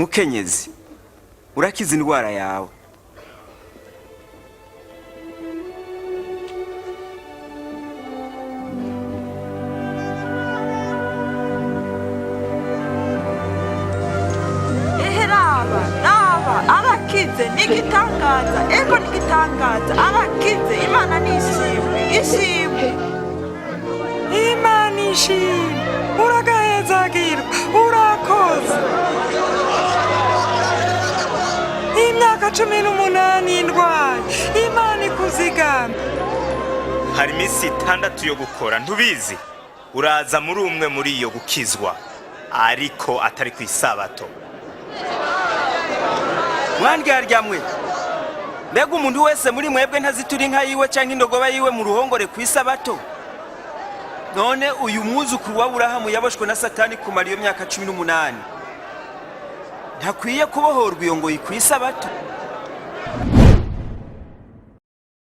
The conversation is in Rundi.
mukenyezi urakiza indwara yawe. Arakize nigitangaza, ego nigitangaza, arakize. Imana nishimwe, ishimwe. Imana ishimwe, uragahezagirwa, urakoze. Imyaka 18 indwaye, Imana ikuzigama. Hari iminsi 6 yo gukora, ntubizi? Uraza muri umwe muri iyo gukizwa, ariko atari ku isabato. Mwandyarya mbega umuntu wese muri mwebwe ntazitura inka yiwe canke indogoba yiwe mu ruhongore ku isabato? None uyu mwuzukuru wa Aburahamu yaboshwe na Satani kumara iyo myaka 18, ntakwiye kubohorwa iyo ngoyi ku isabato?